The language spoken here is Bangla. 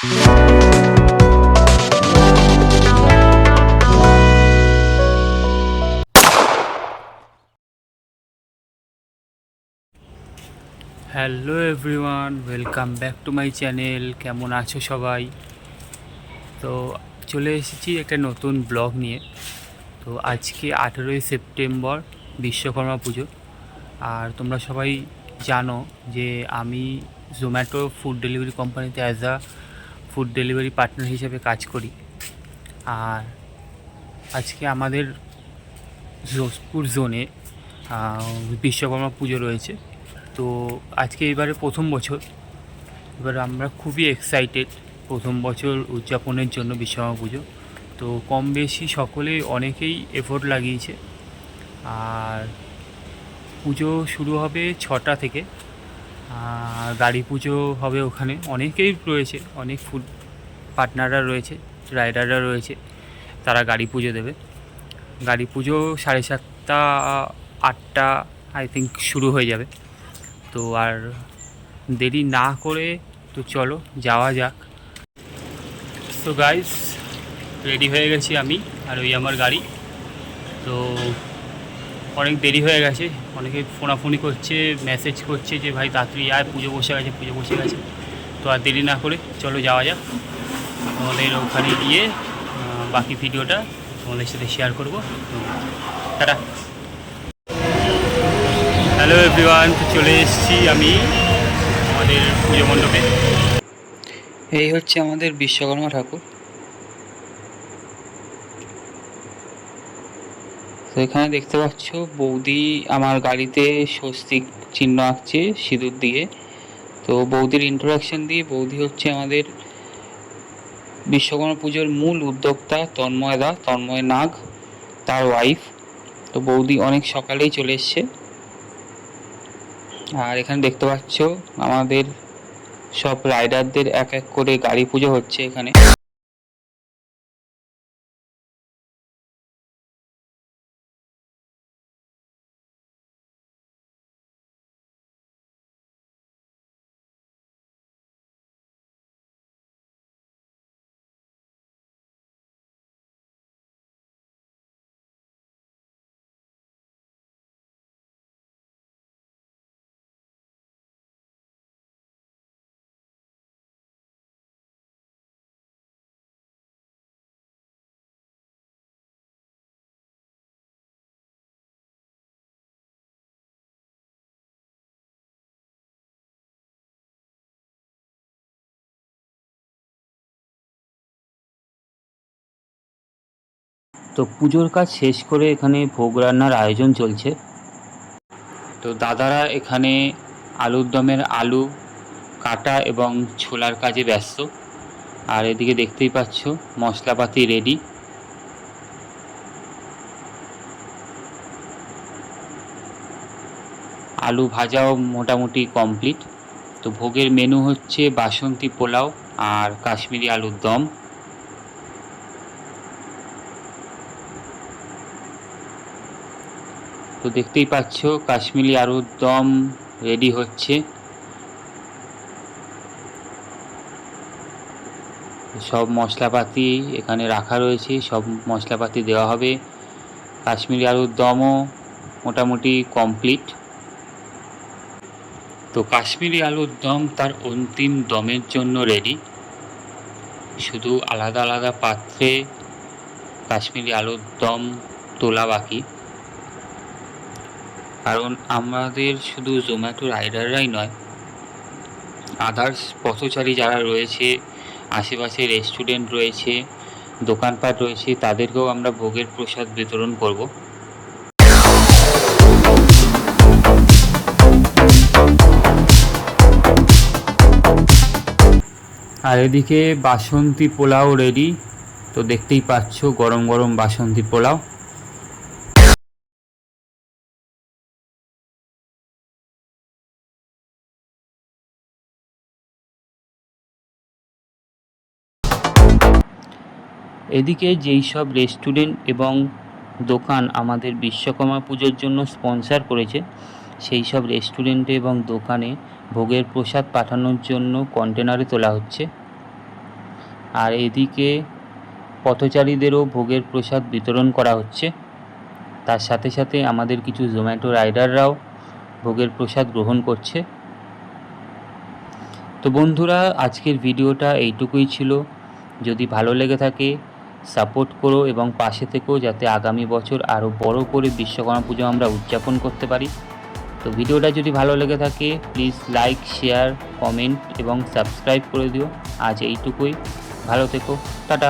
Hello everyone, welcome back to my channel. কেমন আছো সবাই? তো চলে এসেছি একটা নতুন ব্লগ নিয়ে। তো আজকে 18ই সেপ্টেম্বর, বিশ্বকর্মা পুজো। আর তোমরা সবাই জানো যে আমি জোম্যাটো ফুড ডেলিভারি কোম্পানিতে as a food delivery partner হিসেবে কাজ করি। আর আজকে আমাদের যোধপুর জোনে বিশ্বকর্মা পুজো রয়েছে। তো আজকে এবারে প্রথম বছর। এবার আমরা খুবই এক্সাইটেড প্রথম বছর উদযাপনের জন্য বিশ্বকর্মা পুজো। তো কম বেশি সকলেই অনেকেই এফোর্ট লাগিয়েছে। আর পুজো শুরু হবে 6টা থেকে। গাড়ি পুজো হবে ওখানে, অনেকেই রয়েছে, অনেক ফুড পার্টনাররা রয়েছে, রাইডাররা রয়েছে, তারা গাড়ি পুজো দেবে। গাড়ি পুজো 7:30 8টা আই থিঙ্ক শুরু হয়ে যাবে। তো আর দেরি না করে তো চলো যাওয়া যাক। সো গাইস, রেডি হয়ে গেছি আমি আর ওই আমার গাড়ি। তো অনেক দেরি হয়ে গেছে, অনেকে ফোনাফোনি করছে, মেসেজ করছে যে ভাই তাড়াতাড়ি আয়, পুজো বসে গেছে, পুজো বসে গেছে। তো আর দেরি না করে চলো যাওয়া যাক। তোমাদের ওখানে গিয়ে বাকি ভিডিওটা তোমাদের সাথে শেয়ার করবো। টাটা। হ্যালো এভরিওয়ান, তো চলে এসেছি আমি আমাদের পুজো মণ্ডপে। এই হচ্ছে আমাদের বিশ্বকর্মা ঠাকুর। তো এখানে দেখতে পাচ্ছ বৌদি আমার গাড়িতে স্বস্তিক চিহ্ন আঁকছে সিঁদুর দিয়ে। তো বৌদির ইন্ট্রোডাকশন দিয়ে, বৌদি হচ্ছে আমাদের বিশ্বকর্মা পুজোর মূল উদ্যোক্তা, তন্ময় নাগ, তার ওয়াইফ। তো বৌদি অনেক সকালেই চলে এসছে। আর এখানে দেখতে পাচ্ছ আমাদের সব রাইডারদের এক এক করে গাড়ি পুজো হচ্ছে এখানে। তো পুজোর কাজ শেষ করে এখানে ভোগ রান্নার আয়োজন চলছে। তো দাদারা এখানে আলুর দমের আলু কাটা এবং ছোলার কাজে ব্যস্ত। আর এদিকে দেখতেই পাচ্ছ মশলাপাতি রেডি। আলু ভাজাও মোটামুটি কমপ্লিট। তো ভোগের মেনু হচ্ছে বাসন্তী পোলাও আর কাশ্মীরি আলুর দম। তো দেখতেই পাচ্ছ কাশ্মীরি আলুর দম রেডি হচ্ছে। সব মশলাপাতি এখানে রাখা রয়েছে, সব মশলাপাতি দেওয়া হবে। কাশ্মীরি আলুর দমও মোটামুটি কমপ্লিট। তো কাশ্মীরি আলুর দম তার অন্তিম দমের জন্য রেডি। শুধু আলাদা আলাদা পাত্রে কাশ্মীরি আলুর দম তোলা বাকি। কারণ আমাদের শুধু জোম্যাটো রাইডাররাই নয়, আদার্স পথচারী যারা রয়েছে, আশেপাশে রেস্টুরেন্ট রয়েছে, দোকানপাট রয়েছে, তাদেরকেও আমরা ভোগের প্রসাদ বিতরণ করব। আর এদিকে বাসন্তী পোলাও রেডি। তো দেখতেই পাচ্ছ গরম গরম বাসন্তী পোলাও। এদিকে যেই সব রেস্টুরেন্ট এবং দোকান আমাদের বিশ্বকর্মা পুজোর জন্য স্পন্সর করেছে, সেই সব রেস্টুরেন্টে এবং দোকানে ভোগের প্রসাদ পাঠানোর জন্য কন্টেনারে তোলা হচ্ছে। আর এদিকে পথচারীদেরও ভোগের প্রসাদ বিতরণ করা হচ্ছে। তার সাথে সাথে আমাদের কিছু জোম্যাটো রাইডাররাও ভোগের প্রসাদ গ্রহণ করছে। তো বন্ধুরা, আজকের ভিডিওটা এইটুকুই ছিল। যদি ভালো লেগে থাকে সাপোর্ট করো এবং পাশে থেকেও, যাতে আগামী বছর আরও বড় করে বিশ্বকর্মা পুজো আমরা উদযাপন করতে পারি। তো ভিডিওটা যদি ভালো লেগে থাকে প্লিজ লাইক, শেয়ার, কমেন্ট এবং সাবস্ক্রাইব করে দিও। আজ এইটুকুই, ভালো থেকো, টাটা।